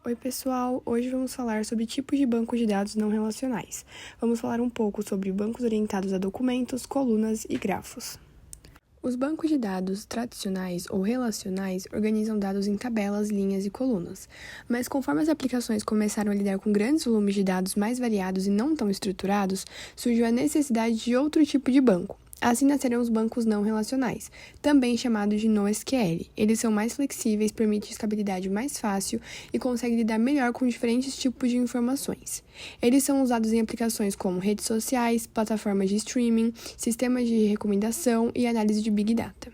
Oi pessoal, hoje vamos falar sobre tipos de bancos de dados não relacionais. Vamos falar um pouco sobre bancos orientados a documentos, colunas e grafos. Os bancos de dados tradicionais ou relacionais organizam dados em tabelas, linhas e colunas, mas conforme as aplicações começaram a lidar com grandes volumes de dados mais variados e não tão estruturados, surgiu a necessidade de outro tipo de banco. Assim nasceram os bancos não relacionais, também chamados de NoSQL. Eles são mais flexíveis, permitem escalabilidade mais fácil e conseguem lidar melhor com diferentes tipos de informações. Eles são usados em aplicações como redes sociais, plataformas de streaming, sistemas de recomendação e análise de Big Data.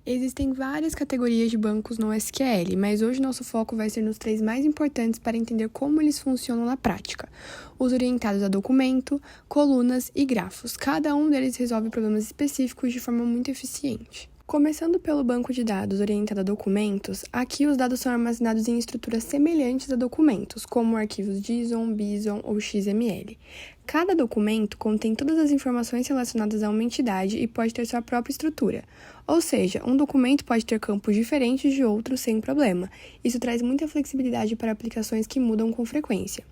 Existem várias categorias de bancos NoSQL, mas hoje nosso foco vai ser nos 3 mais importantes para entender como eles funcionam na prática. Os orientados a documento, colunas e grafos. Cada um deles resolve problemas específicos de forma muito eficiente. Começando pelo banco de dados orientado a documentos, aqui os dados são armazenados em estruturas semelhantes a documentos, como arquivos JSON, BSON ou XML. Cada documento contém todas as informações relacionadas a uma entidade e pode ter sua própria estrutura. Ou seja, um documento pode ter campos diferentes de outros sem problema. Isso traz muita flexibilidade para aplicações que mudam com frequência.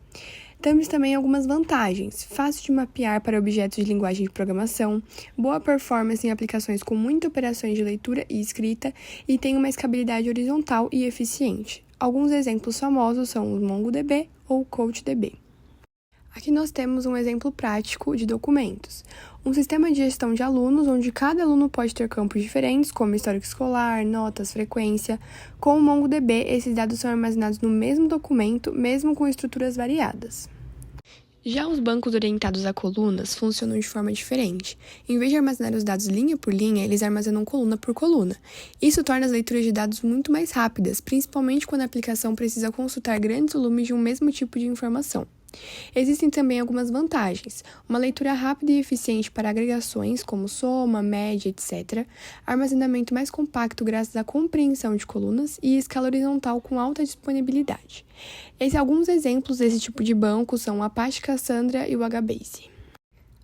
Temos também algumas vantagens: fácil de mapear para objetos de linguagem de programação, boa performance em aplicações com muitas operações de leitura e escrita e tem uma escalabilidade horizontal e eficiente. Alguns exemplos famosos são o MongoDB ou o CouchDB. Aqui nós temos um exemplo prático de documentos. Um sistema de gestão de alunos, onde cada aluno pode ter campos diferentes, como histórico escolar, notas, frequência. Com o MongoDB, esses dados são armazenados no mesmo documento, mesmo com estruturas variadas. Já os bancos orientados a colunas funcionam de forma diferente. Em vez de armazenar os dados linha por linha, eles armazenam coluna por coluna. Isso torna as leituras de dados muito mais rápidas, principalmente quando a aplicação precisa consultar grandes volumes de um mesmo tipo de informação. Existem também algumas vantagens: uma leitura rápida e eficiente para agregações como soma, média, etc., armazenamento mais compacto graças à compreensão de colunas e escala horizontal com alta disponibilidade. Alguns exemplos desse tipo de banco são o Apache Cassandra e o HBase.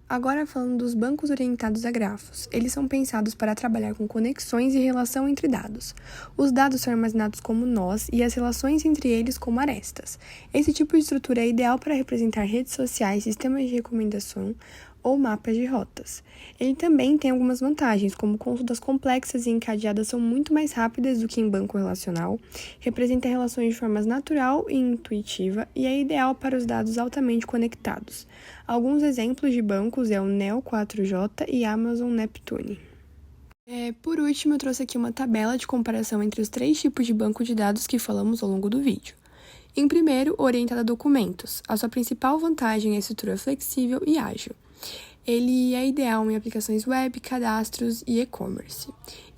Agora falando dos bancos orientados a grafos, eles são pensados para trabalhar com conexões e relação entre dados. Os dados são armazenados como nós e as relações entre eles como arestas. Esse tipo de estrutura é ideal para representar redes sociais, sistemas de recomendação ou mapas de rotas. Ele também tem algumas vantagens, como consultas complexas e encadeadas são muito mais rápidas do que em banco relacional, representa relações de forma natural e intuitiva e é ideal para os dados altamente conectados. Alguns exemplos de bancos é o Neo4j e Amazon Neptune. Por último, eu trouxe aqui uma tabela de comparação entre os 3 tipos de banco de dados que falamos ao longo do vídeo. Em primeiro, orientado a documentos. A sua principal vantagem é a estrutura flexível e ágil. Ele é ideal em aplicações web, cadastros e e-commerce.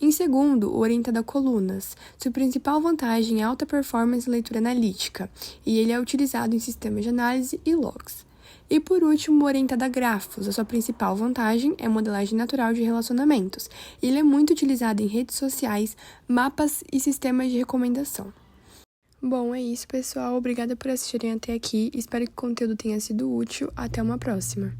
Em segundo, orientado a colunas. Sua principal vantagem é alta performance e leitura analítica, e ele é utilizado em sistemas de análise e logs. E por último, orientado a grafos. A sua principal vantagem é a modelagem natural de relacionamentos. Ele é muito utilizado em redes sociais, mapas e sistemas de recomendação. Bom, é isso, pessoal. Obrigada por assistirem até aqui. Espero que o conteúdo tenha sido útil. Até uma próxima.